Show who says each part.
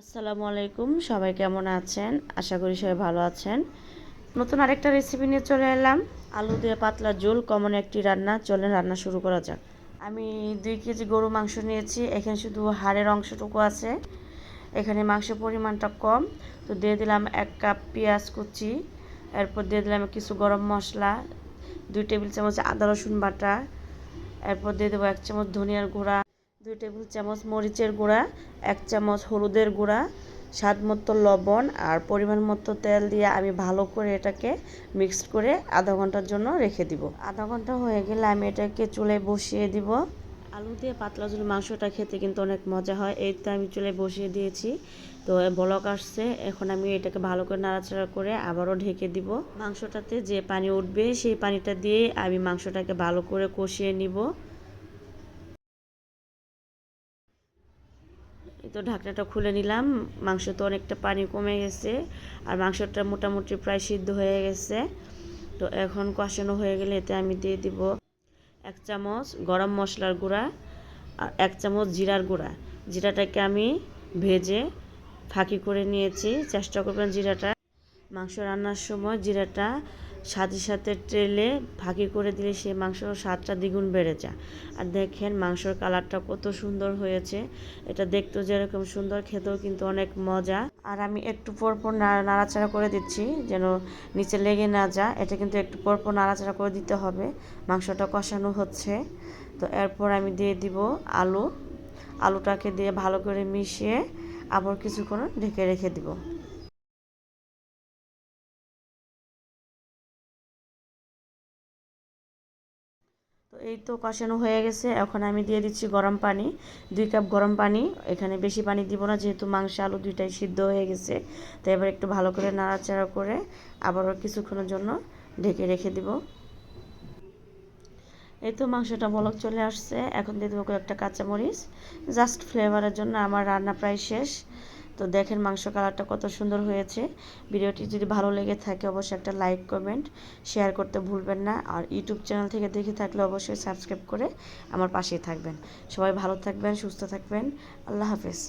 Speaker 1: আসসালামু আলাইকুম, সবাই কেমন আছেন? আশা করি সবাই ভালো আছেন। নতুন আরেকটা রেসিপি নিয়ে চলে এলাম। আলু দিয়ে পাতলা ঝোল, কমন একটি রান্না। চলেন রান্না শুরু করা যাক। আমি 2 কেজি গরু মাংস নিয়েছি। এখানে শুধু হাড়ের অংশটুকু আছে। এখানে মাংসের পরিমাণটা কম, তো দিয়ে দিলাম 1 কাপ পেঁয়াজ কুচি। এরপর দিয়ে দিলাম কিছু গরম মশলা, 2 টেবিল চামচ আদা রসুন বাটা। এরপর দিয়ে দেবো 1 চামচ ধনিয়ার গুঁড়া, 2 টেবিল চামচ মরিচের গুঁড়া, 1 চামচ হলুদের গুঁড়া, স্বাদ মতো লবণ আর পরিমাণ মতো তেল দিয়ে আমি ভালো করে এটাকে মিক্সড করে আধা ঘন্টার জন্য রেখে দিব। আধা ঘন্টা হয়ে গেলে আমি এটাকে চুলায় বসিয়ে দিব। আলু দিয়ে পাতলা ঝোল মাংসটা খেতে কিন্তু অনেক মজা হয়। এই তো আমি চুলায় বসিয়ে দিয়েছি, তো বলক আসছে। এখন আমি এটাকে ভালো করে নাড়াচাড়া করে আবারও ঢেকে দিব। মাংসটাতে যে পানি উঠবে সেই পানিটা দিয়ে আমি মাংসটাকে ভালো করে কষিয়ে নিব। এই তো ঢাকনাটা খুলে নিলাম। মাংস তো অনেকটা পানি কমে গেছে আর মাংসটা মোটামুটি প্রায় সিদ্ধ হয়ে গেছে। তো এখন কষানো হয়ে গেলে এতে আমি দিয়ে দিব 1 চামচ গরম মশলার গুঁড়া আর 1 চামচ জিরার গুঁড়া। জিরাটাকে আমি ভেজে ফাঁকি করে নিয়েছি। চেষ্টা করবেন জিরাটা মাংস রান্নার সময় জিরাটা সাথে সাথে তেলে ফাঁকি করে দিলে সেই মাংসর স্বাদটা দ্বিগুণ বেড়ে যায়। আর দেখেন মাংসর কালারটা কত সুন্দর হয়েছে। এটা দেখতেও যেরকম সুন্দর, খেতেও কিন্তু অনেক মজা। আর আমি একটু পরপর নাড়াচাড়া করে দিচ্ছি যেন নিচে লেগে না যায়। এটা কিন্তু একটু পরপর নাড়াচাড়া করে দিতে হবে। মাংসটা কষানো হচ্ছে, তো এরপর আমি দিয়ে দিব আলুটাকে দিয়ে ভালো করে মিশিয়ে আবার কিছুক্ষণ ঢেকে রেখে দিব। তো এই তো কষানো হয়ে গেছে। এখন আমি দিয়ে দিচ্ছি গরম পানি, 2 কাপ গরম পানি। এখানে বেশি পানি দিব না, যেহেতু মাংস আলু দুইটাই সিদ্ধ হয়ে গেছে। তো এবার একটু ভালো করে নাড়াচাড়া করে আবারও কিছুক্ষণের জন্য ঢেকে রেখে দিব। এই তো মাংসটা বলক চলে আসছে। এখন দিয়ে দেবো কয়েকটা কাঁচামরিচ, জাস্ট ফ্লেভারের জন্য। আমার রান্না প্রায় শেষ। তো দেখেন মাংস কালারটা কত সুন্দর হয়েছে। ভিডিওটি যদি ভালো লেগে থাকে অবশ্যই একটা লাইক কমেন্ট শেয়ার করতে ভুলবেন না। আর ইউটিউব চ্যানেল থেকে দেখে থাকলে অবশ্যই সাবস্ক্রাইব করে আমার পাশেই থাকবেন। সবাই ভালো থাকবেন, সুস্থ থাকবেন। আল্লাহ হাফেজ।